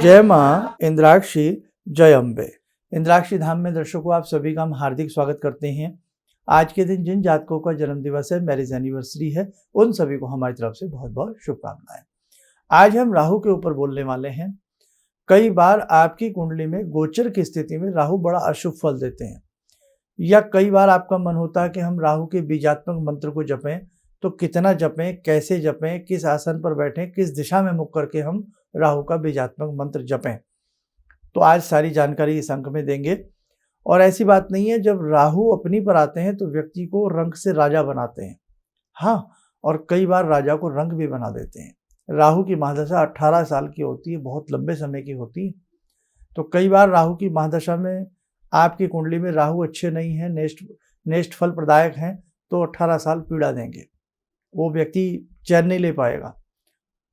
जय माँ इंद्राक्षी, जय अम्बे। इंद्राक्षी धाम में दर्शकों आप सभी का हम हार्दिक स्वागत करते हैं। आज के दिन जिन जातकों का जन्म दिवस है, मैरिज एनिवर्सरी है, उन सभी को हमारी तरफ से बहुत बहुत शुभकामनाएं। आज हम राहु के ऊपर बोलने वाले हैं। कई बार आपकी कुंडली में गोचर की स्थिति में राहु बड़ा अशुभ फल देते हैं, या कई बार आपका मन होता है कि हम राहु के बीजात्मक मंत्र को जपें, तो कितना जपें, कैसे जपें, किस आसन पर बैठें, किस दिशा में मुख करके हम राहु का बीजात्मक मंत्र जपें। तो आज सारी जानकारी इस अंक में देंगे। और ऐसी बात नहीं है, जब राहु अपनी पर आते हैं तो व्यक्ति को रंग से राजा बनाते हैं। हाँ, और कई बार राजा को रंग भी बना देते हैं। राहु की महादशा 18 साल की होती है, बहुत लंबे समय की होती है। तो कई बार राहु की महादशा में आपकी कुंडली में राहु अच्छे नहीं हैं, नेष्ट फल प्रदायक हैं, तो 18 साल पीड़ा देंगे। वो व्यक्ति चैन नहीं ले पाएगा,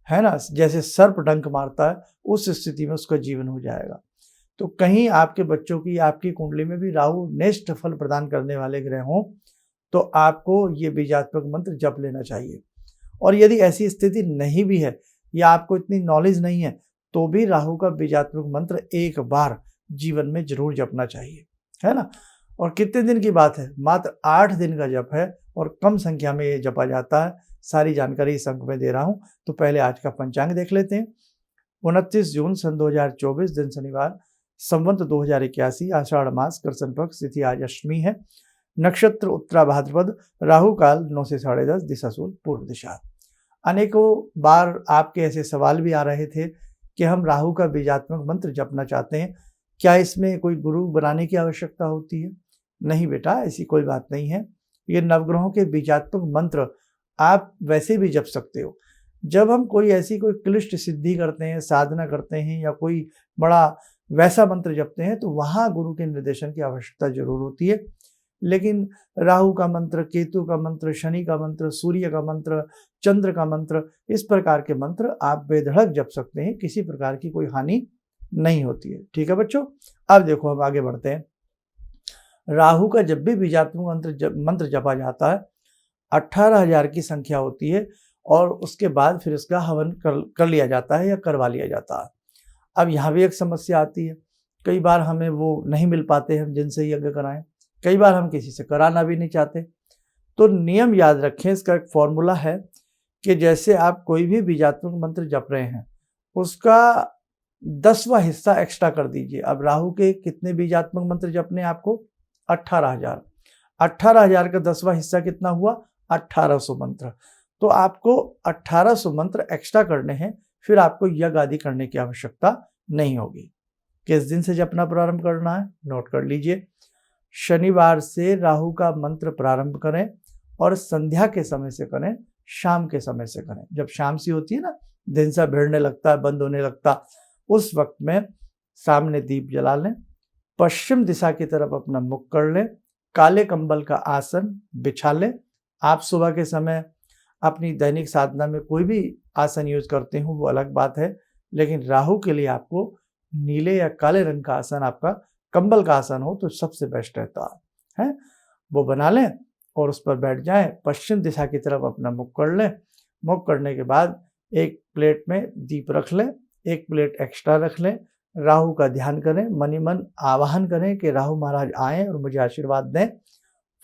है ना। जैसे सर्प डंक मारता है, उस स्थिति में उसका जीवन हो जाएगा। तो कहीं आपके बच्चों की, आपकी कुंडली में भी राहु नेष्ट फल प्रदान करने वाले ग्रह हों, तो आपको ये बीजात्मक मंत्र जप लेना चाहिए। और यदि ऐसी स्थिति नहीं भी है, या आपको इतनी नॉलेज नहीं है, तो भी राहु का बीजात्मक मंत्र एक बार जीवन में जरूर जपना चाहिए, है ना। और कितने दिन की बात है, मात्र 8 दिन का जप है, और कम संख्या में ये जपा जाता है। सारी जानकारी इस अंक में दे रहा हूँ। तो पहले आज का पंचांग देख लेते हैं। 29 जून सन 2024, दिन शनिवार, संवत 2081, आषाढ़ मास, कृष्ण पक्ष, तिथि आज अष्टमी है, नक्षत्र उत्तरा भाद्रपद, राहु काल 9 से 10:30, दिशा सूर्य पूर्व दिशा। अनेकों बार आपके ऐसे सवाल भी आ रहे थे कि हम राहु का बीजात्मक मंत्र जपना चाहते हैं, क्या इसमें कोई गुरु बनाने की आवश्यकता होती है? नहीं बेटा, ऐसी कोई बात नहीं है। ये नवग्रहों के बीजात्मक मंत्र आप वैसे भी जप सकते हो। जब हम कोई क्लिष्ट सिद्धि करते हैं, साधना करते हैं, या कोई बड़ा वैसा मंत्र जपते हैं, तो वहाँ गुरु के निर्देशन की आवश्यकता जरूर होती है। लेकिन राहु का मंत्र, केतु का मंत्र, शनि का मंत्र, सूर्य का मंत्र, चंद्र का मंत्र, इस प्रकार के मंत्र आप बेधड़क जप सकते हैं, किसी प्रकार की कोई हानि नहीं होती है। ठीक है बच्चों, अब देखो हम आगे बढ़ते हैं। राहु का जब भी बीजात्मक मंत्र जपा जाता है, 18,000 की संख्या होती है, और उसके बाद फिर इसका हवन कर लिया जाता है, या करवा लिया जाता है। अब यहाँ भी एक समस्या आती है, कई बार हमें वो नहीं मिल पाते, हम जिनसे यज्ञ कराएं, कई बार हम किसी से कराना भी नहीं चाहते। तो नियम याद रखें, इसका एक फॉर्मूला है कि जैसे आप कोई भी बीजात्मक मंत्र जप रहे हैं, उसका 10वां हिस्सा एक्स्ट्रा कर दीजिए। अब राहु के कितने बीजात्मक मंत्र जपने आपको? 18,000। 18,000 का 10वां हिस्सा कितना हुआ? 1800 मंत्र। तो आपको 1800 मंत्र एक्स्ट्रा करने हैं, फिर आपको यज्ञ आदि करने की आवश्यकता नहीं होगी। किस दिन से जपना प्रारंभ करना है, नोट कर लीजिए। शनिवार से राहु का मंत्र प्रारंभ करें, और संध्या के समय से करें, शाम के समय से करें। जब शाम सी होती है ना, दिन सा भिड़ने लगता है, बंद होने लगता, उस वक्त में सामने दीप जला लें, पश्चिम दिशा की तरफ अपना मुख कर लें, काले कंबल का आसन बिछा लें। आप सुबह के समय अपनी दैनिक साधना में कोई भी आसन यूज करते हो, वो अलग बात है, लेकिन राहु के लिए आपको नीले या काले रंग का आसन, आपका कंबल का आसन हो तो सबसे बेस्ट रहता है। वो बना लें और उस पर बैठ जाएं, पश्चिम दिशा की तरफ अपना मुख कर लें। मुख करने के बाद एक प्लेट में दीप रख लें, एक प्लेट एक्स्ट्रा रख लें, राहु का ध्यान करें, मनी मन आवाहन करें कि राहु महाराज आएं और मुझे आशीर्वाद दें।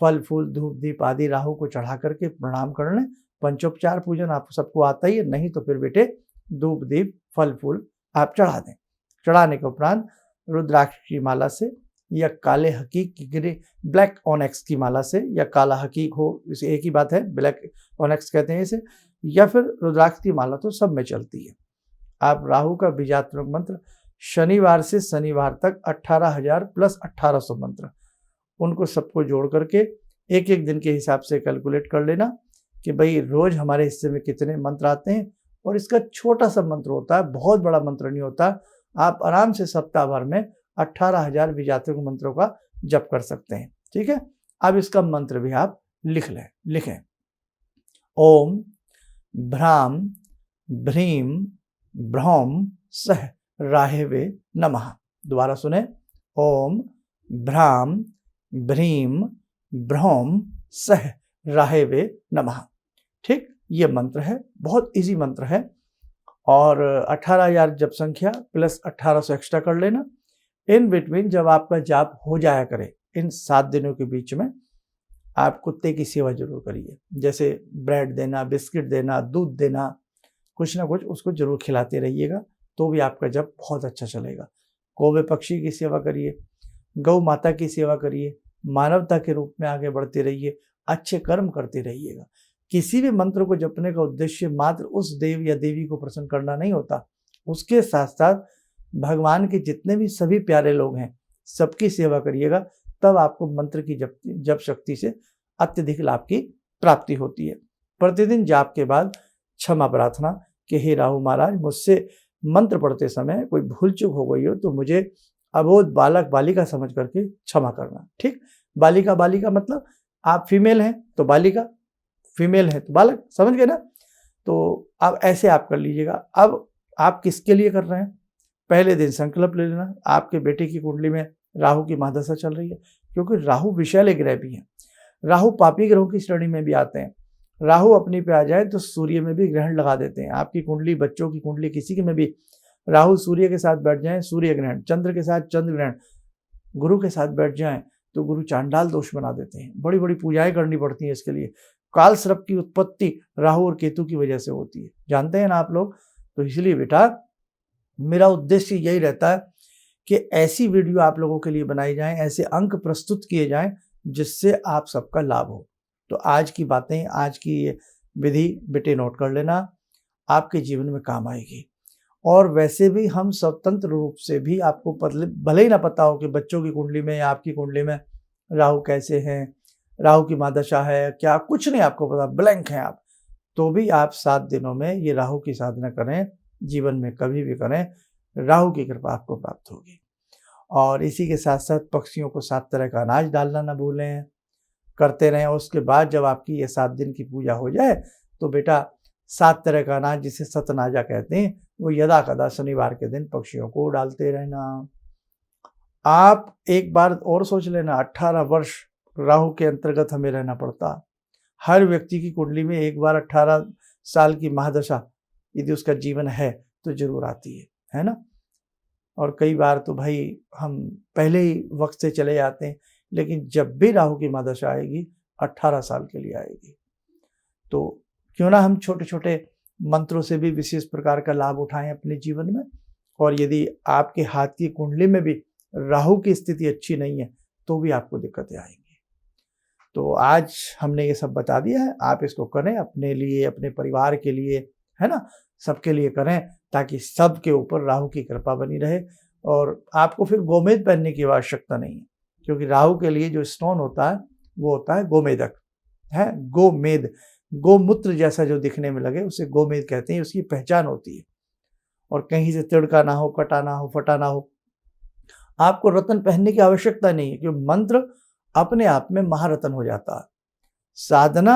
फल फूल धूप दीप आदि राहु को चढ़ा करके प्रणाम कर लें। पंचोपचार पूजन आप सबको आता ही है, नहीं तो फिर बेटे धूप दीप फल फूल आप चढ़ा दें। चढ़ाने के उपरांत रुद्राक्ष की माला से, या काले हकीक की ब्लैक ऑनेक्स की माला से, या काला हकीक हो, इसे एक ही बात है, ब्लैक ऑनेक्स कहते हैं इसे, या फिर रुद्राक्ष की माला, तो सब में चलती है। आप राहु का बीजात्मक मंत्र शनिवार से शनिवार तक 18,000 प्लस 1800 मंत्र, उनको सबको जोड़ करके एक एक दिन के हिसाब से कैलकुलेट कर लेना कि भाई रोज हमारे हिस्से में कितने मंत्र आते हैं। और इसका छोटा सा मंत्र होता है, बहुत बड़ा मंत्र नहीं होता। आप आराम से सप्ताह भर में 18,000 बीजात्मक मंत्रों का जप कर सकते हैं। ठीक है, अब इसका मंत्र भी आप लिखें। ओम भ्राम भ्रीम भ्रौम सह राहेवे नमः। दोबारा सुने, ओम भ्राम भ्रीम भ्रौम सह राहेवे नमः। ठीक, ये मंत्र है, बहुत इजी मंत्र है। और 18,000 जप संख्या प्लस 1800 एक्स्ट्रा कर लेना। इन बिटवीन जब आपका जाप हो जाया करे, इन 7 दिनों के बीच में आप कुत्ते की सेवा जरूर करिए, जैसे ब्रेड देना, बिस्किट देना, दूध देना, कुछ ना कुछ उसको जरूर खिलाते रहिएगा, तो भी आपका जप बहुत अच्छा चलेगा। कौवे पक्षी की सेवा करिए, गौ माता की सेवा करिए, मानवता के रूप में आगे बढ़ते रहिए, अच्छे कर्म करते रहिएगा। किसी भी मंत्र को जपने का उद्देश्य मात्र उस देव या देवी को प्रसन्न करना नहीं होता, उसके साथ साथ भगवान के जितने भी सभी प्यारे लोग हैं सबकी सेवा करिएगा, तब आपको मंत्र की जप शक्ति से अत्यधिक लाभ की प्राप्ति होती है। प्रतिदिन जाप के बाद क्षमा प्रार्थना कि हे राहु महाराज, मुझसे मंत्र पढ़ते समय कोई भूल चूक हो गई हो तो मुझे अबोध बालक बालिका समझ करके क्षमा करना। ठीक, बालिका बालिका मतलब आप फीमेल हैं तो बालिका, फीमेल है तो बालक, समझ गए ना। तो अब ऐसे आप कर लीजिएगा। अब आप किसके लिए कर रहे हैं, पहले दिन संकल्प ले लेना। आपके बेटे की कुंडली में राहु की महादशा चल रही है, क्योंकि राहु विषैले ग्रह भी हैं, राहु पापी ग्रहों की श्रेणी में भी आते हैं। राहु अपनी पे आ जाए तो सूर्य में भी ग्रहण लगा देते हैं। आपकी कुंडली, बच्चों की कुंडली, किसी के में भी राहु सूर्य के साथ बैठ जाए, सूर्य ग्रहण, चंद्र के साथ चंद्र ग्रहण, गुरु के साथ बैठ जाए तो गुरु चांडाल दोष बना देते हैं। बड़ी बड़ी पूजाएं करनी पड़ती हैं इसके लिए। काल सर्प की उत्पत्ति राहु और केतु की वजह से होती है, जानते हैं ना आप लोग। तो इसलिए बेटा मेरा उद्देश्य यही रहता है कि ऐसी वीडियो आप लोगों के लिए बनाई जाएं, ऐसे अंक प्रस्तुत किए जाएं जिससे आप सबका लाभ हो। तो आज की बातें, आज की ये विधि बेटे नोट कर लेना, आपके जीवन में काम आएगी। और वैसे भी हम स्वतंत्र रूप से भी, आपको भले ही ना पता हो कि बच्चों की कुंडली में या आपकी कुंडली में राहु कैसे हैं, राहु की महादशा है क्या, कुछ नहीं आपको पता, ब्लैंक हैं आप, तो भी आप 7 दिनों में ये राहु की साधना करें, जीवन में कभी भी करें, राहु की कृपा आपको प्राप्त होगी। और इसी के साथ साथ पक्षियों को 7 तरह का अनाज डालना ना भूलें, करते रहें। और उसके बाद जब आपकी ये 7 दिन की पूजा हो जाए तो बेटा 7 तरह का अनाज, जिसे सतनाजा कहते हैं, वो यदा कदा शनिवार के दिन पक्षियों को डालते रहना। आप एक बार और सोच लेना, 18 वर्ष राहु के अंतर्गत हमें रहना पड़ता। हर व्यक्ति की कुंडली में एक बार 18 साल की महादशा यदि उसका जीवन है तो जरूर आती है ना। और कई बार तो भाई हम पहले ही वक्त से चले जाते हैं, लेकिन जब भी राहु की महादशा आएगी 18 साल के लिए आएगी। तो क्यों ना हम छोटे छोटे मंत्रों से भी विशेष प्रकार का लाभ उठाएं अपने जीवन में। और यदि आपके हाथ की कुंडली में भी राहु की स्थिति अच्छी नहीं है तो भी आपको दिक्कतें आएंगी। तो आज हमने ये सब बता दिया है, आप इसको करें अपने लिए, अपने परिवार के लिए, है ना, सबके लिए करें, ताकि सबके ऊपर राहु की कृपा बनी रहे। और आपको फिर गोमेद पहनने की आवश्यकता नहीं है, क्योंकि राहु के लिए जो स्टोन होता है वो होता है गोमेदक, है गोमेद, गोमूत्र जैसा जो दिखने में लगे उसे गोमेद कहते हैं, उसकी पहचान होती है। और कहीं से तिड़का ना हो, कटा ना हो, फटा ना हो। आपको रत्न पहनने की आवश्यकता नहीं है, क्योंकि मंत्र अपने आप में महारत्न हो जाता है। साधना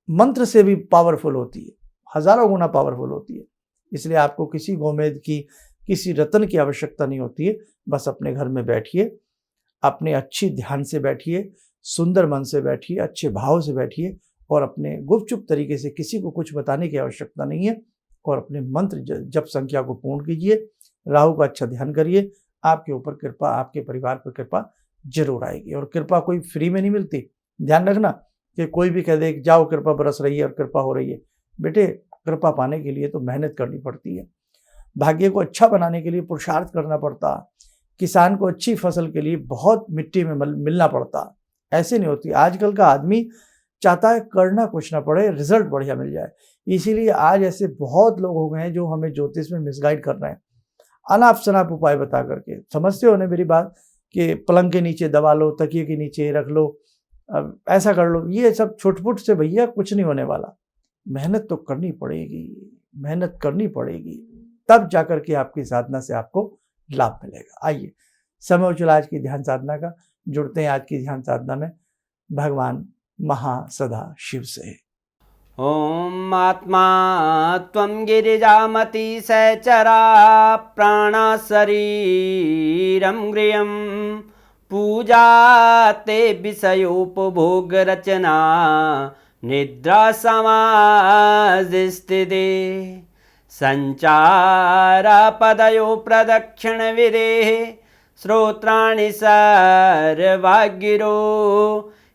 मंत्र से भी पावरफुल होती है, हजारों गुना पावरफुल होती है। इसलिए आपको किसी गोमेद की, किसी रत्न की आवश्यकता नहीं होती है। बस अपने घर में बैठिए, अपने अच्छी ध्यान से बैठिए, सुंदर मन से बैठिए, अच्छे भाव से बैठिए, और अपने गुपचुप तरीके से, किसी को कुछ बताने की आवश्यकता नहीं है, और अपने मंत्र जप संख्या को पूर्ण कीजिए, राहु का अच्छा ध्यान करिए। आपके ऊपर कृपा, आपके परिवार पर कृपा जरूर आएगी। और कृपा कोई फ्री में नहीं मिलती, ध्यान रखना कि कोई भी कह दे कि जाओ कृपा बरस रही है और कृपा हो रही है। बेटे कृपा पाने के लिए तो मेहनत करनी पड़ती है, भाग्य को अच्छा बनाने के लिए पुरुषार्थ करना पड़ता, किसान को अच्छी फसल के लिए बहुत मिट्टी में मिलना पड़ता। ऐसे नहीं होती। आजकल का आदमी चाहता है करना कुछ ना पड़े, रिजल्ट बढ़िया मिल जाए। इसीलिए आज ऐसे बहुत लोग हो गए हैं जो हमें ज्योतिष में मिसगाइड कर रहे हैं, अनाप शनाप उपाय बता करके। समझते हो ना मेरी बात, कि पलंग के नीचे दबा लो, तकिए के नीचे रख लो, ऐसा कर लो, ये सब छुटपुट से भैया कुछ नहीं होने वाला। मेहनत तो करनी पड़ेगी, मेहनत करनी पड़ेगी, तब जाकर के आपकी साधना से आपको लाभ मिलेगा। आइए समय हो चला आज की ध्यान साधना का, जुड़ते हैं आज की ध्यान साधना में भगवान महासदा शिव से। ओम आत्मा त्वं गिरिजामति सहचरा प्राणा शरीरं गृहं पूजा ते विषयोपभोग रचना निद्रा समाधिस्थिते सञ्चारपदयो प्रदक्षिणविधेः श्रोत्राणि सर्वाग्गिरो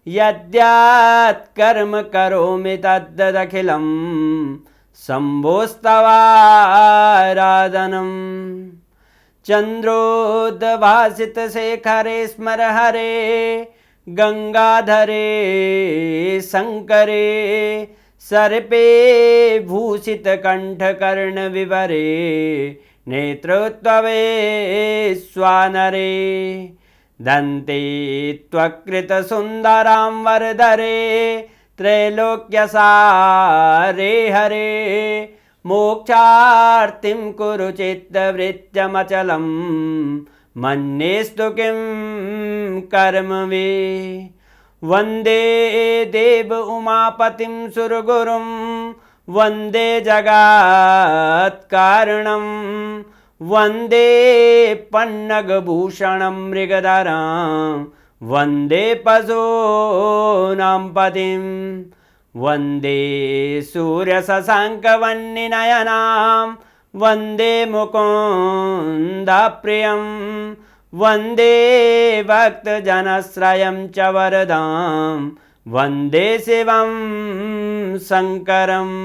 यद्यात्कर्म करोमि तद्दखिलं शम्भोस्तवाराधनम् चन्द्रोद्भासितशेखरे स्मर हरे गंगाधरे शंकरे सर्पे भूषितकण्ठकर्णविवरे नेत्रोत्तवे स्वानरे दन्ते त्वकृतसुन्दरां वरदरे त्रैलोक्यसारे हरे मोक्षार्तिं कुरु चित्तवृत्त्यमचलं मन्येस्तु किं कर्म वे वन्दे देव उमापतिं सुरगुरुं वन्दे जगत्कारणं वन्दे पन्नगभूषणं मृगधरं वन्दे पशूनां पतिं वन्दे सूर्यशशाङ्कवह्निनयनां वन्दे मुकुन्दप्रियं वन्दे भक्तजनश्रयं च वरदां वन्दे शिवं शङ्करम्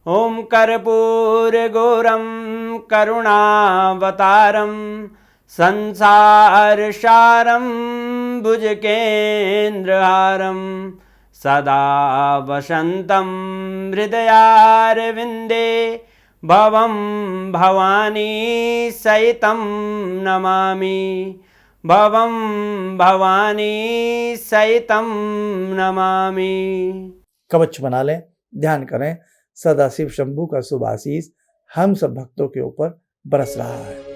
ॐ कर्पूरगौरं करुणावतारं संसारसारं भुजगेन्द्रहारं सदा वसन्तं हृदयारविन्दे भवं भवानी सहितं नमामि भवं भवानी सहितं नमामि। कवच बना लें, ध्यान करें, सदाशिव शंभू का शुभ आशीष हम सब भक्तों के ऊपर बरस रहा है।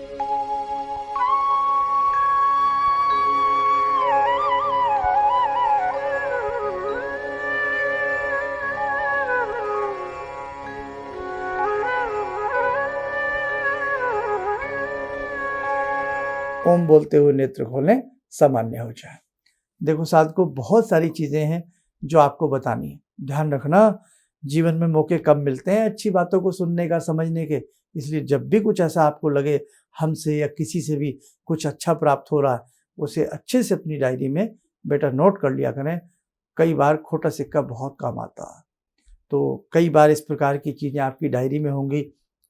ओम बोलते हुए नेत्र खोलें, सामान्य हो जाए। देखो साधको, बहुत सारी चीजें हैं जो आपको बतानी है। ध्यान रखना, जीवन में मौके कम मिलते हैं अच्छी बातों को सुनने का, समझने के। इसलिए जब भी कुछ ऐसा आपको लगे हमसे या किसी से भी कुछ अच्छा प्राप्त हो रहा है, उसे अच्छे से अपनी डायरी में बेटा नोट कर लिया करें। कई बार खोटा सिक्का बहुत काम आता है, तो कई बार इस प्रकार की चीज़ें आपकी डायरी में होंगी।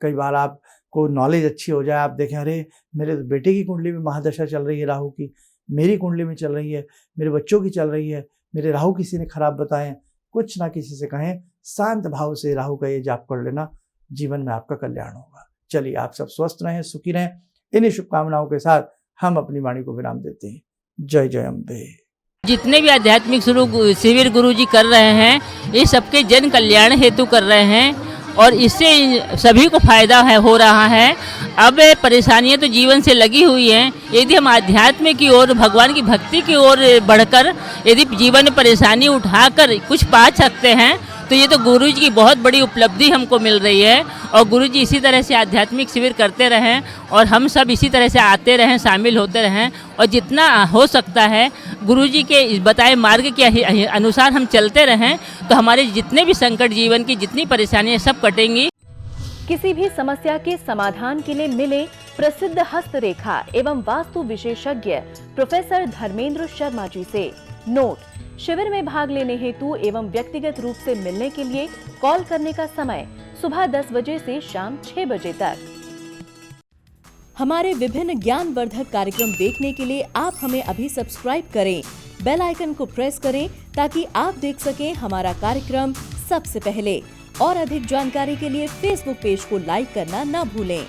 कई बार आपको नॉलेज अच्छी हो जाए, आप देखें अरे मेरे बेटे की कुंडली में महादशा चल रही है राहु की, मेरी कुंडली में चल रही है, मेरे बच्चों की चल रही है, मेरे राहु किसी ने खराब बताए। कुछ ना किसी से कहें, शांत भाव से राहु का ये जाप कर लेना, जीवन में आपका कल्याण होगा। चलिए, आप सब स्वस्थ रहें, सुखी रहें। इन्हीं शुभकामनाओं के साथ हम अपनी वाणी को विराम देते हैं। जय जय अम्बे। जितने भी आध्यात्मिक शिविर गुरु जी कर रहे हैं, ये सबके जन कल्याण हेतु कर रहे हैं और इससे सभी को फायदा हो रहा है। अब परेशानियां तो जीवन से लगी हुई हैं, यदि हम आध्यात्म की ओर, भगवान की भक्ति की ओर बढ़कर यदि जीवन में परेशानी उठाकर कुछ पा सकते हैं, तो ये तो गुरु जी की बहुत बड़ी उपलब्धि हमको मिल रही है। और गुरु जी इसी तरह से आध्यात्मिक शिविर करते रहें और हम सब इसी तरह से आते रहें, शामिल होते रहें, और जितना हो सकता है गुरु जी के बताए मार्ग के अनुसार हम चलते रहें, तो हमारे जितने भी संकट, जीवन की जितनी परेशानियां सब कटेंगी। किसी भी समस्या के समाधान के लिए मिले प्रसिद्ध हस्तरेखा एवं वास्तु विशेषज्ञ प्रोफेसर धर्मेंद्र शर्मा जी से। नोट: शिविर में भाग लेने हेतु एवं व्यक्तिगत रूप से मिलने के लिए कॉल करने का समय सुबह 10 बजे से शाम 6 बजे तक। हमारे विभिन्न ज्ञानवर्धक कार्यक्रम देखने के लिए आप हमें अभी सब्सक्राइब करें, बेल आइकन को प्रेस करें ताकि आप देख सकें हमारा कार्यक्रम सबसे पहले। और अधिक जानकारी के लिए फेसबुक पेज को लाइक करना न भूलें।